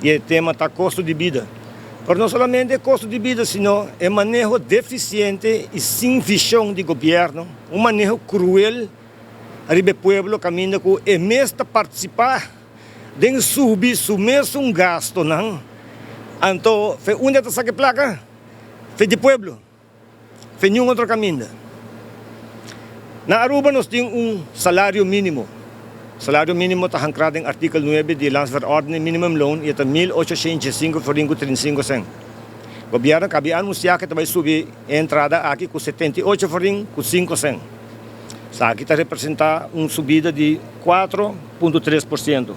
y el tema está costo de vida. Pero no solamente costo de vida, sino el manejo deficiente y sin visión de gobierno, un manejo cruel arriba del pueblo, camino que en vez de participar de subir su mesmo gasto, não? Então, foi onde está saque placa? Foi de pueblo. Foi nenhum outro caminho. Na Aruba nós temos salário mínimo. Salário mínimo está ancrado em artigo 9 de Landsverordening Minimum Loan e está 1.805,35. O governo cabe anunciar que vai subir a entrada aqui com 78,5. Aqui está representar uma subida de 4,3%.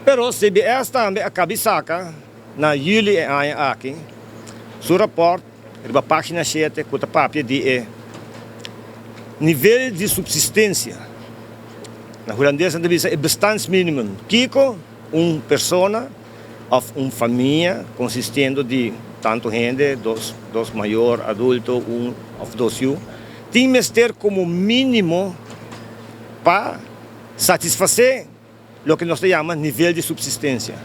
Pero CBS também acaba saca na julho aqui, seu rapport, na página 7, com a papia de nível de subsistência. Na holandesa diz é bestandsminimum. Kiko, persona ou família consistindo de tanto gente, dos maior adulto, ou dois tem que ter como mínimo para satisfazer o que nós chamamos nível de subsistência.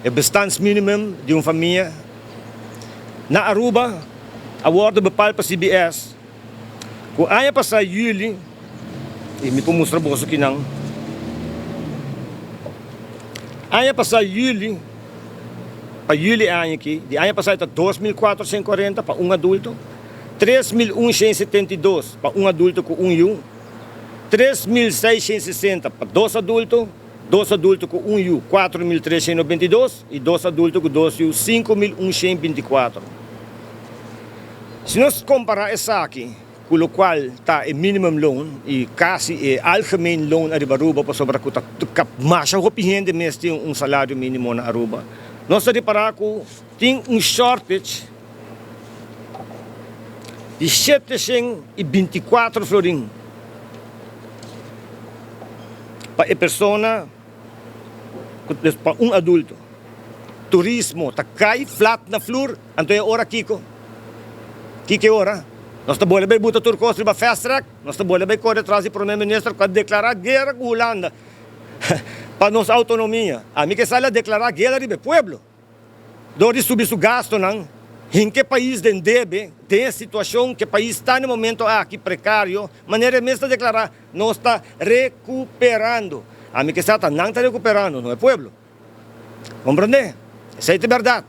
O bestandsminimum de uma família. Na Aruba, a ordem bepal para CBS, kung ayaw pa sa julho, may pumustra po sa kinang, ayaw pa sa julho, pa julho ayaw ki, di ayaw pa sa ito 2.440 pa un adulto, 3.172 pa un adulto com yu, 3.660 para 2 adultos com 1 yu, 4.392 e 2 adultos com 2 yu, 5.124. Se nós comparar essa aqui, com o qual está o minimum loan e quase o algemeen loan arriba Aruba para sobre a mais gente mesmo tem salário mínimo na Aruba, nós reparar que tem shortage de 724 florin para a pessoa, para adulto. Turismo, tá cai flat na flor, então é hora Kiko. Kiko é hora. Nós estamos bolando bem buta turcos riba fast track, nós estamos bolando bem correr atrás do primeiro-ministro para declarar guerra com a Holanda para nossa autonomia. A mim que sala declarar guerra riba pueblo. Dori subir su gasto não. Em que país deve, tem a situação que o país está no momento aqui precário, maneira mesmo de declarar, não está recuperando. A mim que está não está recuperando, não é pueblo. Compreende? Essa é a verdade.